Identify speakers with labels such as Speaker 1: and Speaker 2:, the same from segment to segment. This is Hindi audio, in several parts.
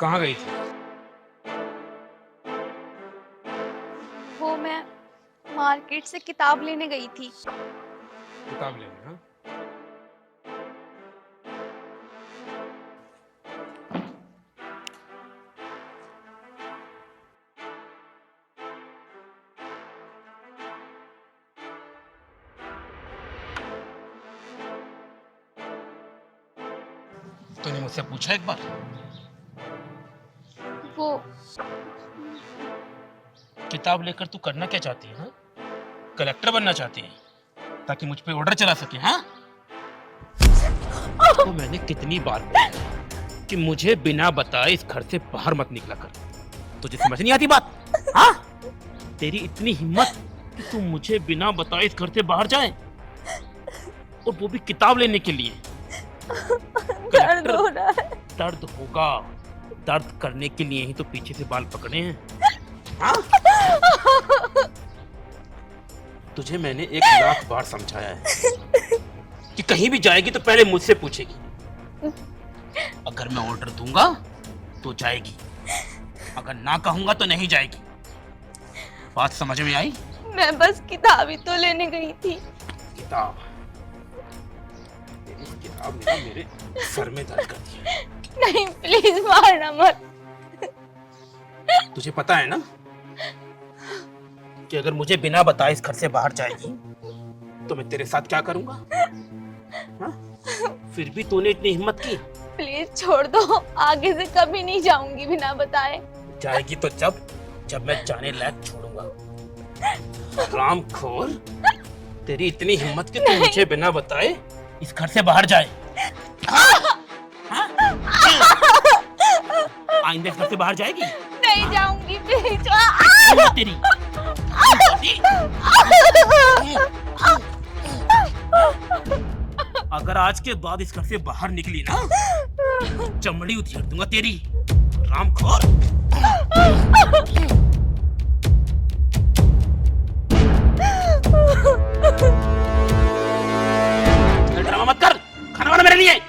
Speaker 1: कहाँ गई थी?
Speaker 2: वो मैं मार्केट से किताब लेने गई थी।
Speaker 1: किताब लेने? हाँ। तूने मुझसे पूछा एक बार?
Speaker 2: वो
Speaker 1: किताब लेकर तू करना क्या चाहती है? हाँ? कलेक्टर बनना चाहती है ताकि मुझ पे ऑर्डर चला सके? हाँ? तो मैंने कितनी बार बोला कि मुझे बिना बताए इस घर से बाहर मत निकला कर। तुझे समझ नहीं आती बात? हाँ? तेरी इतनी हिम्मत कि तू मुझे बिना बताए इस घर से बाहर जाए, और वो भी किताब लेने के लिए।
Speaker 2: दर्द हो रहा है।
Speaker 1: दर्द होगा। दर्द करने के लिए ही तो पीछे से बाल पकड़े हैं। हाँ? तुझे मैंने 1,00,000 बार समझाया है कि कहीं भी जाएगी तो पहले मुझसे पूछेगी। अगर मैं ऑर्डर दूंगा तो जाएगी, अगर ना कहूंगा तो नहीं जाएगी। बात समझ में आई?
Speaker 2: मैं बस किताब ही तो लेने गई थी।
Speaker 1: किताब? तेरी किताब ने मेरे सर में दर्द कर दिया।
Speaker 2: नहीं, प्लीज मारना मत।
Speaker 1: तुझे पता है ना कि अगर मुझे बिना बताए इस घर से बाहर जाएगी तो मैं तेरे साथ क्या करूंगा? हाँ? फिर भी तूने इतनी हिम्मत की।
Speaker 2: प्लीज छोड़ दो, आगे से कभी नहीं जाऊंगी बिना बताए।
Speaker 1: जाएगी तो जब मैं जाने लायक छोड़ूंगा। रामखोर, तेरी इतनी हिम्मत कि तू मुझे बिना बताए इस घर से बाहर जाए। हाँ? हाँ? आइंदा इस घर से बाहर जाएगी?
Speaker 2: नहीं जाऊंगी, प्लीज।
Speaker 1: हिम्मत तेरी। अगर आज के बाद इस घर से बाहर निकली ना, चमड़ी उधेड़ दूंगा तेरी, रामखोर। ड्रामा मत कर, खाना वाना मेरे लिए।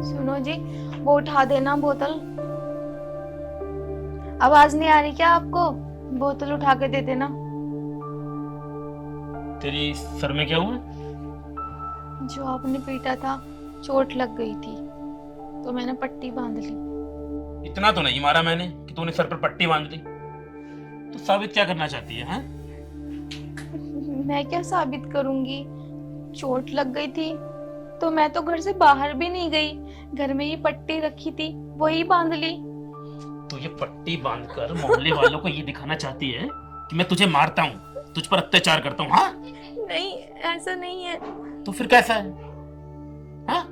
Speaker 2: सुनो जी, वो उठा देना बोतल। आवाज नहीं आ रही क्या आपको? बोतल उठा के दे देना।
Speaker 1: तेरी सर में क्या हुआ?
Speaker 2: जो आपने पीटा था, चोट लग गई थी तो मैंने पट्टी बांध ली।
Speaker 1: इतना तो नहीं मारा मैंने कि तूने सर पर पट्टी बांध ली। तो साबित क्या करना चाहती है? हाँ?
Speaker 2: मैं क्या साबित करूंगी? चोट लग गई थी तो मैं तो घर से बाहर भी नहीं गई, घर में ही पट्टी रखी थी, वही बांध ली।
Speaker 1: तो ये पट्टी बांधकर मोहल्ले वालों को ये दिखाना चाहती है कि मैं तुझे मारता हूँ, तुझ पर अत्याचार करता हूँ? हाँ?
Speaker 2: नहीं, ऐसा नहीं है।
Speaker 1: तो फिर कैसा है? हाँ?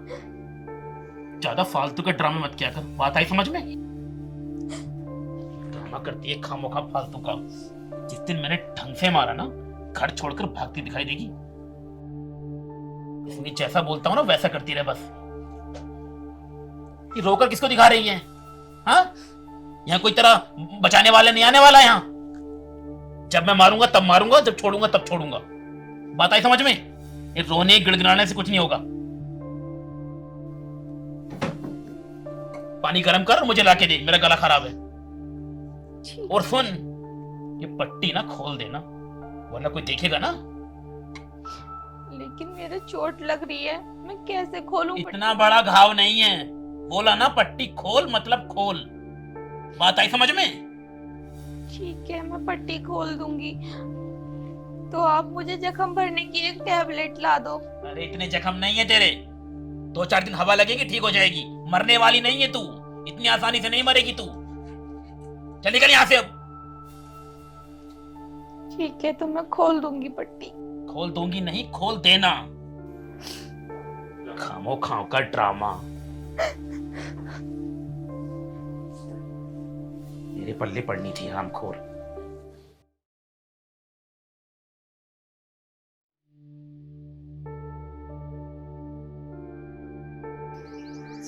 Speaker 1: ज्यादा फालतू के ड्रामे मत किया कर। बात आई समझ में? ड्रामा करती है खामोखा फालतू का। जिस दिन मैंने ढंग से मारा ना, घर छोड़कर भागती दिखाई देगी। इसलिए जैसा बोलता हूँ ना वैसा करती रहे बस। ये रोकर किसको दिखा रही है? हाँ? यहाँ कोई तरह बचाने वाले नहीं आने वाला। यहाँ जब मैं मारूंगा तब मारूंगा, जब छोड़ूंगा तब छोड़ूंगा। बात आई समझ में? ये रोने गिड़गिड़ाने से कुछ नहीं होगा। पानी गर्म कर और मुझे लाके दे, मेरा गला खराब है। और सुन, ये पट्टी ना खोल देना, वरना कोई देखेगा ना।
Speaker 2: लेकिन मेरे चोट लग रही है, मैं कैसे खोलूं?
Speaker 1: इतना बड़ा घाव नहीं है। बोला ना पट्टी खोल मतलब खोल। बात आई समझ में?
Speaker 2: ठीक है, मैं पट्टी खोल दूंगी। तो आप मुझे जख्म भरने की एक टैबलेट ला दो।
Speaker 1: अरे इतने जख्म नहीं है तेरे, 2-4 दिन हवा लगेगी ठीक हो जाएगी। मरने वाली नहीं है तू, इतनी आसानी से नहीं मरेगी तू। चल निकल यहाँ से अब।
Speaker 2: ठीक है, तो मैं खोल दूंगी पट्टी।
Speaker 1: खोल दूंगी नहीं, खोल देना। खामो खाओ का ड्रामा। मेरे पल्ले पड़नी थी रामखोर।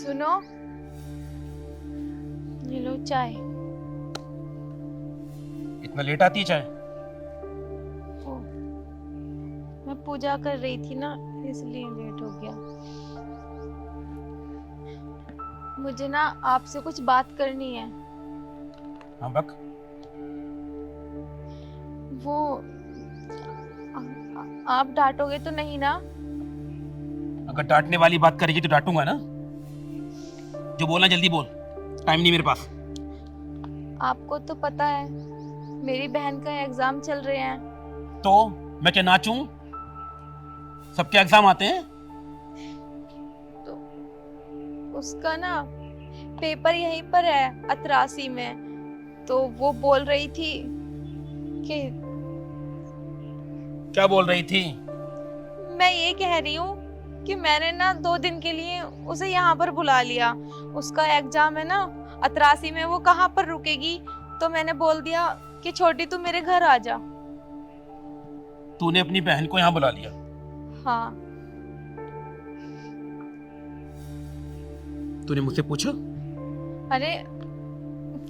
Speaker 2: सुनो, ये लो चाय।
Speaker 1: इतना लेट आती है चाय?
Speaker 2: ओ, मैं पूजा कर रही थी ना, इसलिए लेट हो गया। मुझे ना आपसे कुछ बात करनी है।
Speaker 1: हाँ बक।
Speaker 2: वो आप डांटोगे तो नहीं ना?
Speaker 1: अगर डांटने वाली बात करेगी तो डांटूंगा ना। जो बोलना जल्दी बोल, टाइम नहीं मेरे पास।
Speaker 2: आपको तो पता है मेरी बहन का एग्जाम चल रहे हैं।
Speaker 1: तो मैं क्या नाचूं? सबके एग्जाम आते हैं।
Speaker 2: तो उसका ना पेपर यहीं पर है, अतरासी में। तो वो बोल रही थी कि
Speaker 1: क्या बोल रही थी?
Speaker 2: मैं ये कह रही हूँ कि मैंने ना 2 दिन के लिए उसे यहाँ पर बुला लिया। उसका एग्जाम है ना अतरासी में, वो कहाँ पर रुकेगी? तो मैंने बोल दिया कि छोटी तू मेरे घर आ जा।
Speaker 1: तूने अपनी बहन को यहाँ बुला लिया?
Speaker 2: हाँ।
Speaker 1: तूने मुझसे पूछा?
Speaker 2: अरे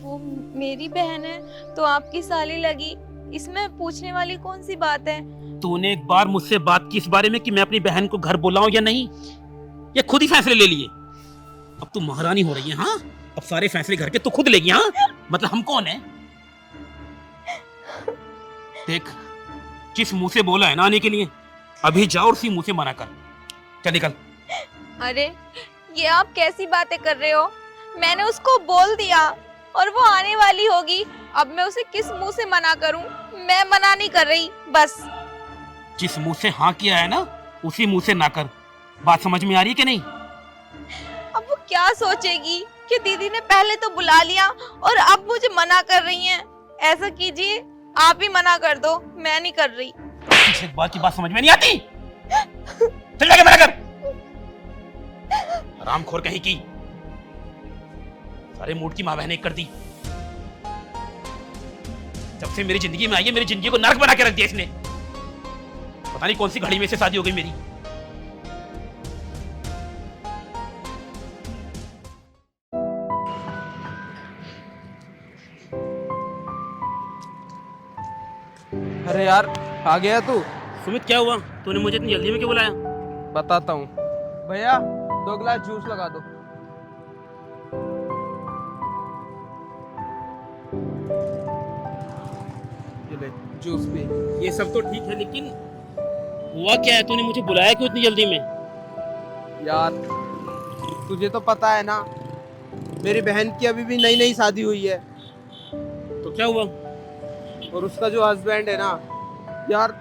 Speaker 2: वो मेरी बहन है तो आपकी साली लगी, इसमें पूछने वाली कौन सी बात है?
Speaker 1: तूने एक बार मुझसे बात की इस बारे में कि मैं अपनी बहन को घर बुलाऊं या नहीं? ये खुद ही फैसले ले लिए? अब तू महारानी हो रही है। हाँ, अब सारे फैसले घर के तू खुद लेगी। हाँ, मतलब हम कौन है? देख, जिस मुंह से बोला है ना आने के लिए, अभी जाओ और उसी मुंह से मना कर। चल निकल।
Speaker 2: अरे ये आप कैसी बातें कर रहे हो? मैंने उसको बोल दिया और वो आने वाली होगी। अब मैं उसे किस मुंह से मना करूं? मैं मना नहीं कर रही, बस।
Speaker 1: जिस मुंह से हाँ किया है ना, उसी मुंह से ना कर। बात समझ में आ रही है कि नहीं?
Speaker 2: अब वो क्या सोचेगी कि दीदी ने पहले तो बुला लिया और अब मुझे मना कर रही हैं। ऐसा कीजिए, आप ही मना कर दो, मैं नहीं कर रही।
Speaker 1: एक बात की बात समझ में नहीं आती? चल जाके मना कर। हरामखोर कहीं की, सारे मूड की माँ बहन एक कर दी। जब से मेरी जिंदगी में आई है, मेरी जिंदगी को नरक बना के रख दिया इसने। पता नहीं कौन सी घड़ी में से शादी हो गई मेरी।
Speaker 3: अरे यार, आ गया तू?
Speaker 1: सुमित, क्या हुआ? तूने मुझे इतनी जल्दी में क्यों बुलाया?
Speaker 3: बताता हूँ। भैया 2 गिलास जूस लगा दो। ये ले जूस पी।
Speaker 1: ये सब तो ठीक है, लेकिन हुआ क्या है? तूने मुझे बुलाया क्यों इतनी जल्दी में?
Speaker 3: यार तुझे तो पता है ना, मेरी बहन की अभी भी नई नई शादी हुई है।
Speaker 1: तो क्या हुआ?
Speaker 3: और उसका जो हस्बैंड है ना यार,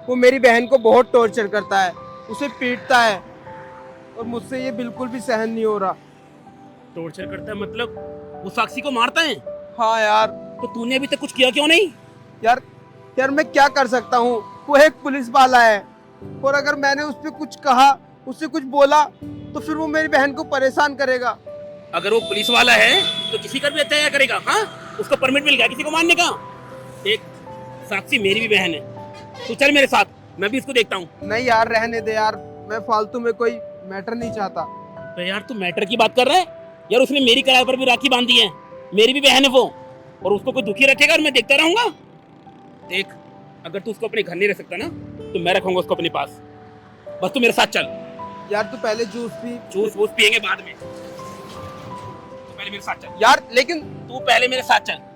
Speaker 3: वो मेरी बहन को बहुत टॉर्चर करता है, उसे पीटता है, और मुझसे ये बिल्कुल भी सहन नहीं हो रहा।
Speaker 1: टॉर्चर करता है मतलब वो साक्षी को मारता है?
Speaker 3: हाँ यार।
Speaker 1: तो तूने अभी तक कुछ किया क्यों नहीं?
Speaker 3: यार यार मैं क्या कर सकता हूँ, वो एक पुलिस वाला है, और अगर मैंने उस पर कुछ कहा, उससे कुछ बोला, तो फिर वो मेरी बहन को परेशान करेगा।
Speaker 1: अगर वो पुलिस वाला है तो किसी का भी अत्याचार करेगा। हाँ, उसको परमिट मिल गया किसी को मारने का? एक साक्षी मेरी भी बहन है, तू चल मेरे साथ, मैं भी इसको देखता हूँ।
Speaker 3: नहीं यार, रहने दे यार, मैं फालतू में कोई मैटर नहीं चाहता।
Speaker 1: तो यार तू मैटर की बात कर रहा है? यार उसने मेरी कलाई पर भी राखी बांधी है, मेरी भी बहन है वो, और उसको कोई दुखी रखेगा और मैं देखता रहूंगा? देख, अगर तू उसको अपने घर नहीं रख सकता ना, तो मैं रखूंगा उसको अपने पास। बस तू मेरे साथ चल।
Speaker 3: यार तू पहले जूस पी।
Speaker 1: जूस वूस पियेंगे बाद में, तू पहले मेरे साथ चल।
Speaker 3: यार लेकिन
Speaker 1: तू पहले मेरे साथ चल।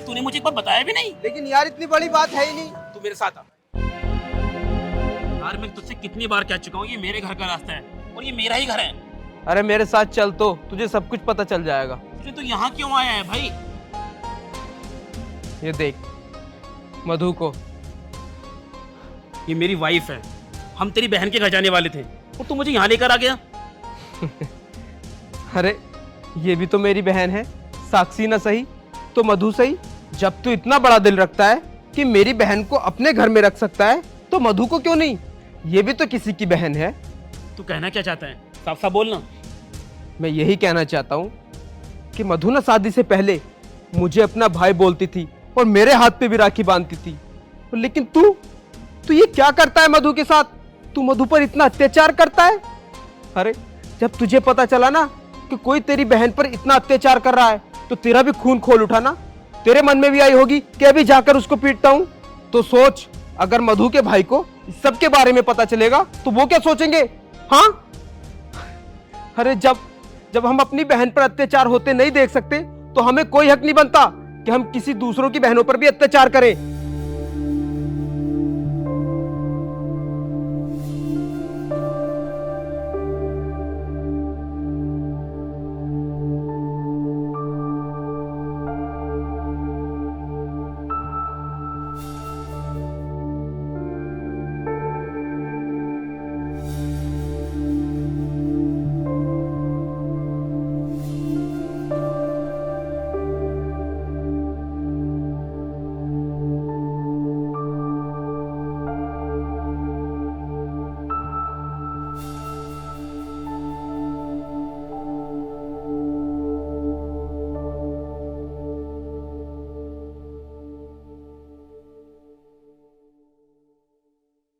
Speaker 1: तूने मुझे एक बार बताया भी नहीं।
Speaker 3: लेकिन यार इतनी बड़ी बात है ही नहीं।
Speaker 1: तू मेरे साथ आ। यार मैं तुझसे कितनी बार कह चुका हूँ, ये मेरे घर का रास्ता है और ये मेरा ही घर है।
Speaker 3: अरे मेरे साथ चल, तो तुझे सब कुछ पता चल जाएगा।
Speaker 1: तुझे तो यहाँ क्यों आया है भाई?
Speaker 3: ये देख मधु को,
Speaker 1: ये मेरी वाइफ है, हम तेरी बहन के घर जाने वाले थे और तू मुझे यहाँ लेकर आ गया।
Speaker 3: अरे ये भी तो मेरी बहन है, साक्षी ना सही तो मधु सही। जब तू इतना बड़ा दिल रखता है कि मेरी बहन को अपने घर में रख सकता है, तो मधु को क्यों नहीं? ये भी तो किसी की बहन है।
Speaker 1: तू कहना क्या चाहता है? साफ साफ बोलना।
Speaker 3: मैं यही कहना चाहता हूँ कि मधु ना शादी से पहले मुझे अपना भाई बोलती थी और मेरे हाथ पे भी राखी बांधती थी, लेकिन तू ये क्या करता है मधु के साथ? तू मधु पर इतना अत्याचार करता है। अरे जब तुझे पता चला ना कि कोई तेरी बहन पर इतना अत्याचार कर रहा है तो तेरा भी खून खोल उठा ना। तेरे मन में भी आई होगी कि अभी जाकर उसको पीटता हूं। तो सोच, अगर मधु के भाई को इस सब के बारे में पता चलेगा तो वो क्या सोचेंगे? हाँ, अरे जब हम अपनी बहन पर अत्याचार होते नहीं देख सकते तो हमें कोई हक नहीं बनता कि हम किसी दूसरों की बहनों पर भी अत्याचार करें।